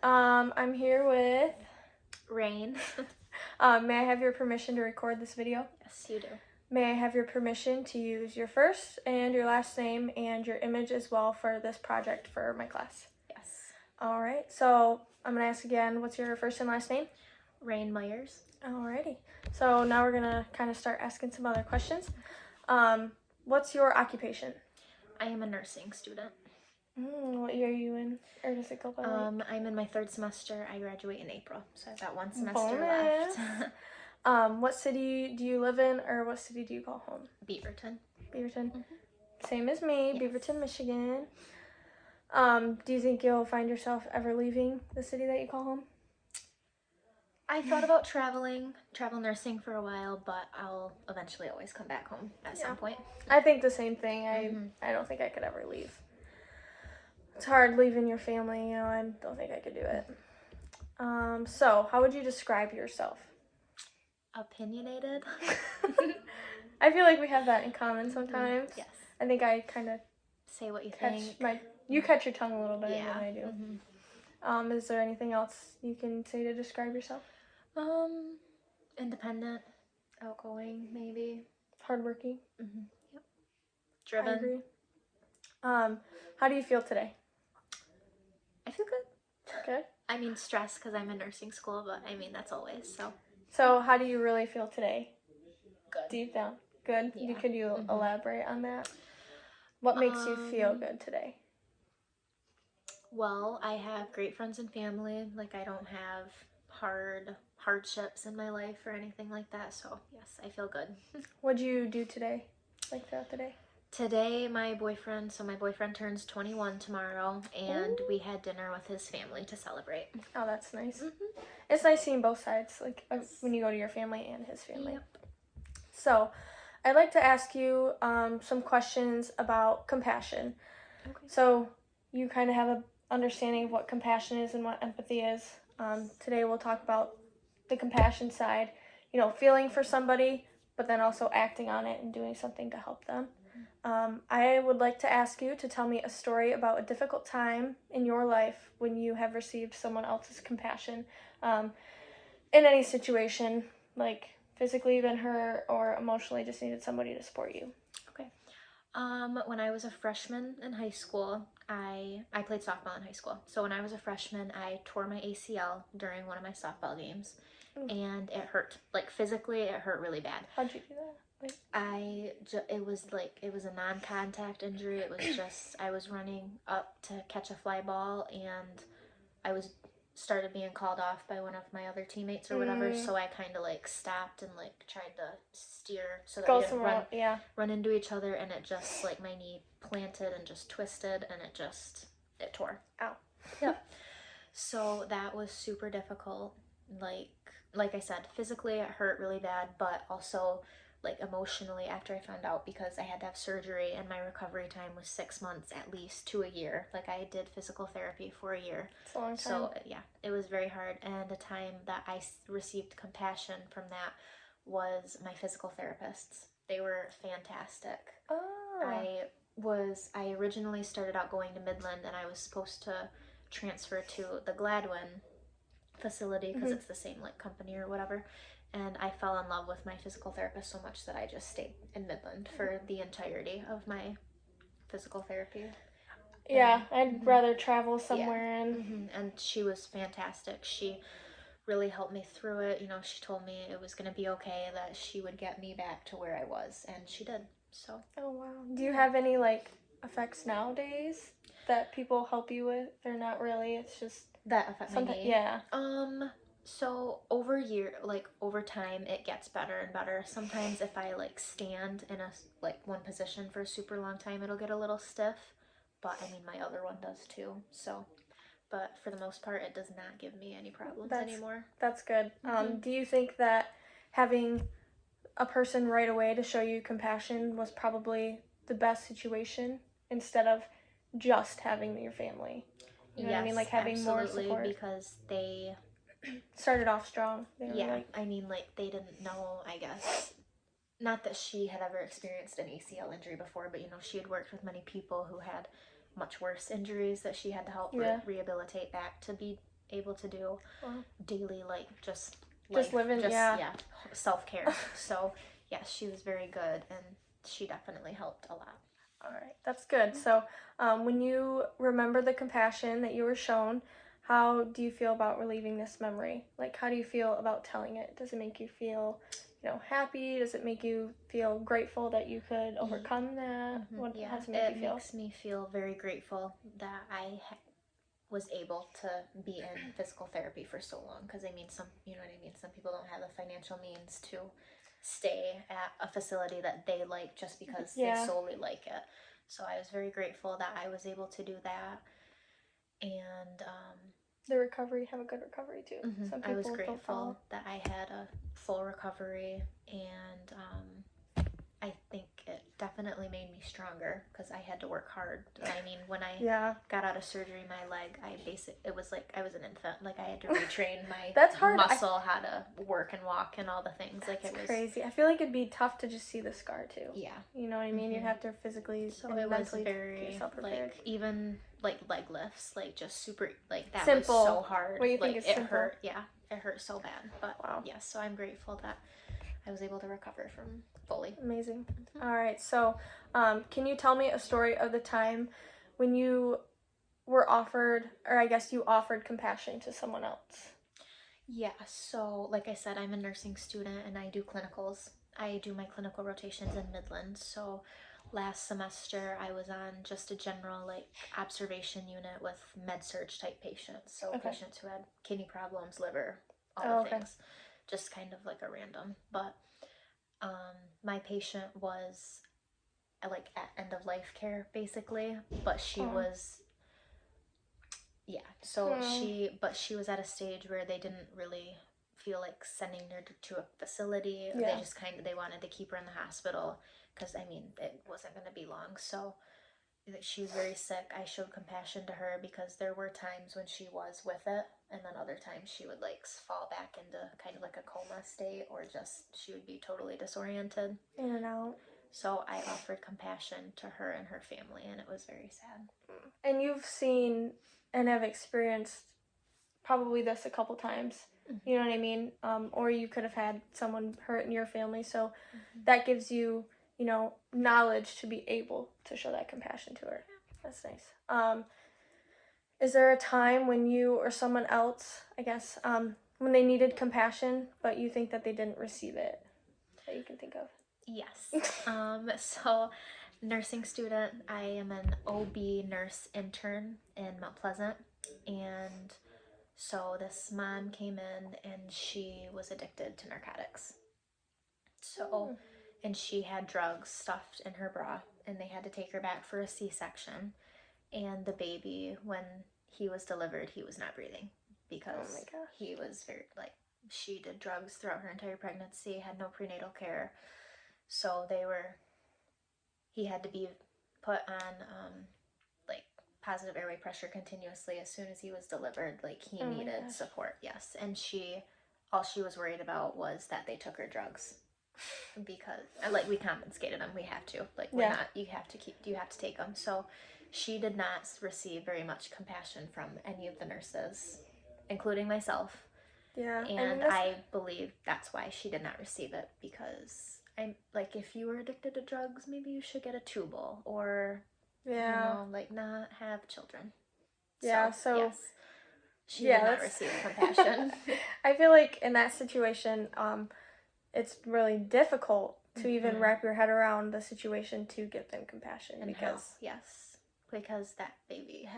I'm here with Rain. may I have your permission to record this video? Yes, you do. May I have your permission to use your first and your last name and your image as well for this project for my class? Yes. All right, so I'm going to ask again, what's your first and last name? Rain Myers. Alrighty, so now we're going to kind of start asking some other questions. What's your occupation? I am a nursing student. What year are you in? Or does it go by like? I'm in my third semester. I graduate in April, so I've got one semester Bonus. left. What city do you live in, or what city do you call home? Beaverton. Beaverton. Mm-hmm. Same as me, Yes. Beaverton, Michigan. Do you think you'll find yourself ever leaving the city that you call home? I thought about travel nursing for a while, but I'll eventually always come back home at some point. I think the same thing. I don't think I could ever leave. It's hard leaving your family, I don't think I could do it. So how would you describe yourself? Opinionated. I feel like we have that in common sometimes. Yes. I think I kind of say what you think. You catch your tongue a little better Yeah. than I do. Mm-hmm. Is there anything else you can say to describe yourself? Independent, outgoing, maybe. Hardworking. Mm-hmm. Yep. Driven. I agree. How do you feel today? I feel good. Good. I mean, stressed because I'm in nursing school, but I mean, that's always so. So how do you really feel today? Good. Deep down. Good? Yeah. Could you elaborate on that? What makes you feel good today? Well, I have great friends and family. Like, I don't have hardships in my life or anything like that. So, yes, I feel good. What'd you do today? Like throughout the day? Today, my boyfriend turns 21 tomorrow, and we had dinner with his family to celebrate. Oh, that's nice. It's nice seeing both sides, like when you go to your family and his family. Yep. So, I'd like to ask you some questions about compassion. Okay. So, you kind of have an understanding of what compassion is and what empathy is. Today, we'll talk about the compassion side, feeling for somebody, but then also acting on it and doing something to help them. I would like to ask you to tell me a story about a difficult time in your life when you have received someone else's compassion in any situation, like physically even hurt or emotionally just needed somebody to support you. Okay. When I was a freshman in high school, I played softball in high school. So when I was a freshman, I tore my ACL during one of my softball games. And it hurt. Like, physically, it hurt really bad. How'd you do that? It was a non-contact injury. It was just, I was running up to catch a fly ball, and I started being called off by one of my other teammates or whatever, so I kind of like stopped and like tried to steer so that we didn't run into each other, and it just like my knee planted and just twisted, and it tore. Ow. Yeah. So that was super difficult. Like I said, physically it hurt really bad, but also like emotionally after I found out, because I had to have surgery and my recovery time was 6 months at least to a year. Like, I did physical therapy for a year. It's a long time. So yeah, it was very hard. And the time that I received compassion from that was my physical therapists. They were fantastic. I originally started out going to Midland, and I was supposed to transfer to the Gladwin facility because it's the same like company or whatever, and I fell in love with my physical therapist so much that I just stayed in Midland for the entirety of my physical therapy. Yeah, I'd rather travel somewhere. And she was fantastic. She really helped me through it. She told me it was going to be okay, that she would get me back to where I was, and she did. So. Oh, wow. Do you have any like effects nowadays that people help you with, or not really? It's just that affect my knee? Yeah. So over time, it gets better and better. Sometimes if I like stand in one position for a super long time, it'll get a little stiff. But I mean, my other one does too. So, but for the most part, it does not give me any problems anymore. That's good. Do you think that having a person right away to show you compassion was probably the best situation instead of just having your family? You know what I mean? Like having more support. Because they started off strong. They didn't know, I guess. Not that she had ever experienced an ACL injury before, but she had worked with many people who had much worse injuries that she had to help rehabilitate back to be able to do daily, like, just living, self-care. So, yes, she was very good, and she definitely helped a lot. All right, that's good. So, when you remember the compassion that you were shown, how do you feel about relieving this memory? Like, how do you feel about telling it? Does it make you feel, happy? Does it make you feel grateful that you could overcome that? How does it make you feel? It makes me feel very grateful that I was able to be in physical therapy for so long, because some people don't have the financial means to stay at a facility that they like just because they solely like it. So I was very grateful that I was able to do that, and the recovery, have a good recovery too. Some people I was grateful that I had a full recovery, and I think it definitely made me stronger because I had to work hard. I mean, when I got out of surgery, my leg, it was like I was an infant. Like, I had to retrain my That's hard. muscle, how to work and walk and all the things. Like, it was crazy. I feel like it'd be tough to just see the scar too. Yeah. You know what I mean? You'd have to physically and mentally get yourself prepared. Like, even like leg lifts, like, just super, like, that simple. was so hard. What do you think like, is simple? Hurt. Yeah, it hurt so bad. But yes, so I'm grateful that I was able to recover from fully. Amazing. All right, so can you tell me a story of the time when you were offered, or I guess you offered compassion to someone else? Yeah, so like I said, I'm a nursing student and I do clinicals. I do my clinical rotations in Midland. So last semester I was on just a general, like, observation unit with med-surg type patients. So patients who had kidney problems, liver, all the things. Just kind of like a random. But my patient was like at end of life care basically, but she was she was at a stage where they didn't really feel like sending her to a facility. They just they wanted to keep her in the hospital because it wasn't going to be long. So she was very sick. I showed compassion to her because there were times when she was with it, and then other times she would like fall back into kind of like a coma state, or just she would be totally disoriented. In and out. So I offered compassion to her and her family, and it was very sad. And you've seen and have experienced probably this a couple times. You know what I mean? Or you could have had someone hurt in your family, so that gives you, knowledge to be able to show that compassion to her. That's nice. Is there a time when you or someone else, I guess, when they needed compassion, but you think that they didn't receive it, that you can think of? Yes. So, nursing student, I am an OB nurse intern in Mount Pleasant, and so this mom came in and she was addicted to narcotics. So, and she had drugs stuffed in her bra, and they had to take her back for a C-section. And the baby, when he was delivered, he was not breathing because he was very, like, she did drugs throughout her entire pregnancy, had no prenatal care. So he had to be put on, like, positive airway pressure continuously as soon as he was delivered. Like, he needed support, yes. And all she was worried about was that they took her drugs. Because, like, we confiscated them. We have to. Like, you have to take them. So she did not receive very much compassion from any of the nurses, including myself. Yeah. And I believe that's why she did not receive it, because like, if you were addicted to drugs, maybe you should get a tubal, or, like, not have children. Yeah, so yes, she did not receive compassion. I feel like in that situation, it's really difficult to even wrap your head around the situation to give them compassion. And because that baby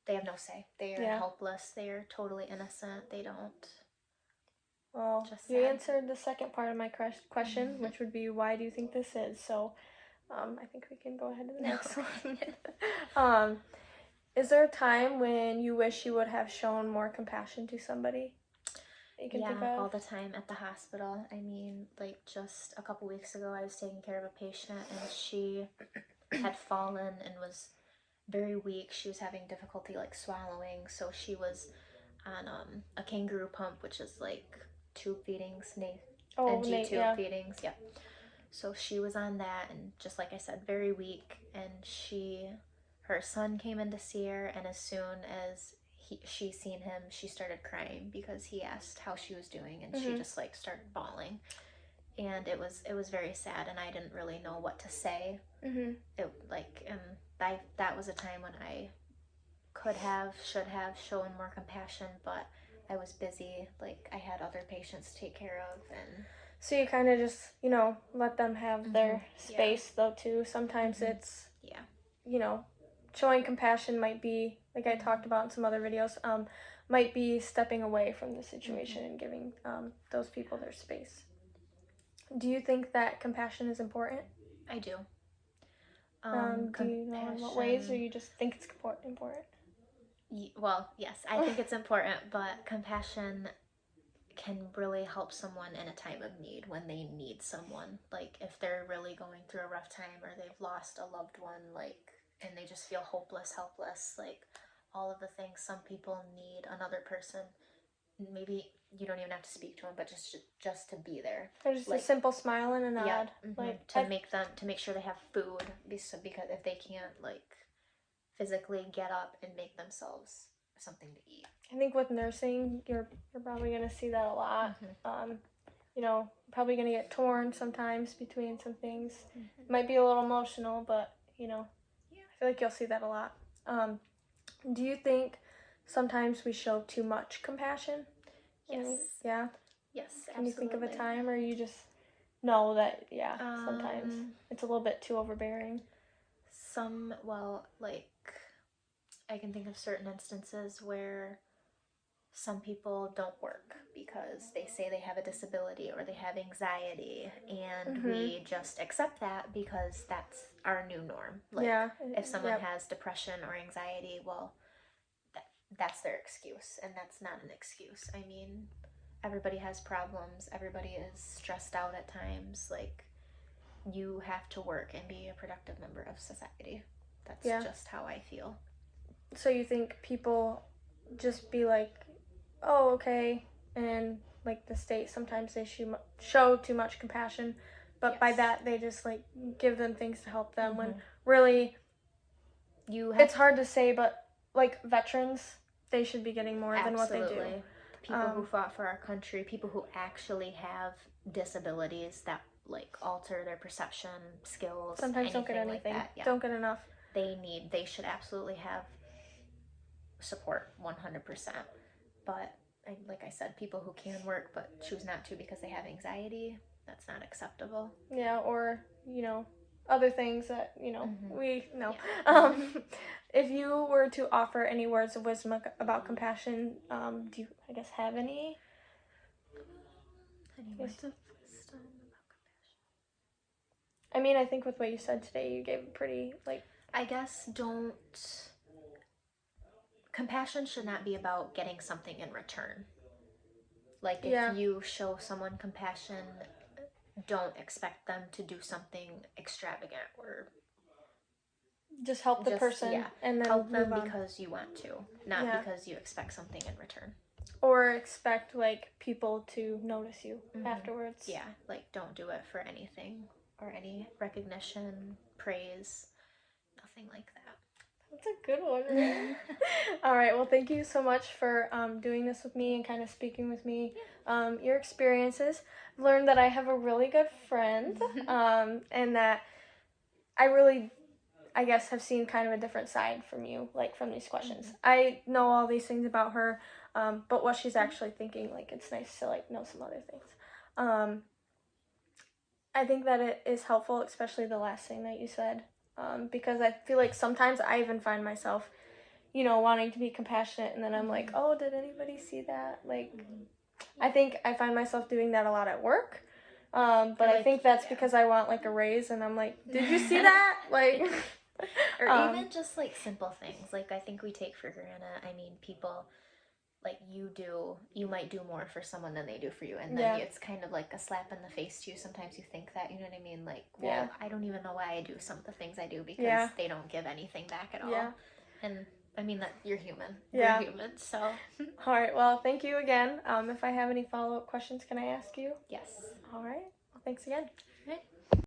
they have no say. They are helpless. They are totally innocent. They don't. Well, you answered the second part of my question, which would be, why do you think this is? So, I think we can go ahead to the next one. Is there a time when you wish you would have shown more compassion to somebody that you can think of? All the time at the hospital. Like, just a couple weeks ago, I was taking care of a patient, and she had fallen and was very weak. She was having difficulty, like, swallowing, so she was on a kangaroo pump, which is like tube feedings, NG tube feedings. Yep. So she was on that, and just like I said, very weak. And her son came in to see her, and as soon as she seen him, she started crying because he asked how she was doing, and she just like started bawling. And it was very sad, and I didn't really know what to say. It like, and that was a time when I should have shown more compassion, but I was busy. Like, I had other patients to take care of, and so you kind of just, let them have their space, though, too. Sometimes it's, showing compassion might be, like I talked about in some other videos, might be stepping away from the situation and giving those people their space. Do you think that compassion is important? I do. Do you know in what ways, or you just think it's important? Well, yes, I think it's important, but compassion can really help someone in a time of need when they need someone. Like, if they're really going through a rough time, or they've lost a loved one, like, and they just feel hopeless, helpless, like, all of the things some people need another person. Maybe you don't even have to speak to them, but just to be there. Or just like, a simple smile and a nod. Yeah, like to make sure they have food, because if they can't like physically get up and make themselves something to eat. I think with nursing, you're probably gonna see that a lot. Probably gonna get torn sometimes between some things. It might be a little emotional, but I feel like you'll see that a lot. Do you think sometimes we show too much compassion? Yes. Yeah? Yes, Can absolutely. you think of a time, or you just know that, sometimes it's a little bit too overbearing? I can think of certain instances where some people don't work because they say they have a disability or they have anxiety, and we just accept that because that's our new norm. Like, if someone has depression or anxiety, well, that's their excuse, and that's not an excuse. I mean, everybody has problems. Everybody is stressed out at times. Like, you have to work and be a productive member of society. That's just how I feel. So you think people just be like, oh, okay, and like the state, sometimes they show too much compassion, but by that they just like give them things to help them, when really it's hard to say, but like veterans, they should be getting more than what they do. People who fought for our country, people who actually have disabilities that like alter their perception skills, sometimes don't get anything, like that. Don't get enough. They should absolutely have support 100%. But like I said, people who can work but choose not to because they have anxiety, that's not acceptable. Yeah, or other things that we know. Yeah. If you were to offer any words of wisdom about compassion, do you, I guess, have any? Any words of wisdom about compassion? I mean, I think with what you said today, you gave a pretty I guess compassion should not be about getting something in return. Like, if you show someone compassion, don't expect them to do something extravagant, or just help the person and then help them because you want to, not because you expect something in return. Or expect like people to notice you afterwards. Yeah, like, don't do it for anything or any recognition, praise, nothing like that. That's a good one, right? All right, well, thank you so much for doing this with me and kind of speaking with me. Your experiences. I've learned that I have a really good friend, and that I really, I guess, have seen kind of a different side from you, like, from these questions. I know all these things about her, but what she's actually thinking, like, it's nice to, like, know some other things. I think that it is helpful, especially the last thing that you said. Because I feel like sometimes I even find myself, wanting to be compassionate, and then I'm like, oh, did anybody see that? Like, I think I find myself doing that a lot at work, but I think that's because I want, like, a raise, and I'm like, did you see that? Like, or even just, like, simple things. Like, I think we take for granted, I mean, people, like, you might do more for someone than they do for you, and then it's kind of like a slap in the face to you. Sometimes you think that, you know what I mean? Like, well, I don't even know why I do some of the things I do, because they don't give anything back at all. And I mean, that you're human. We're human, so. All right, well, thank you again. If I have any follow-up questions, can I ask you? Yes. All right. Well, thanks again. All right.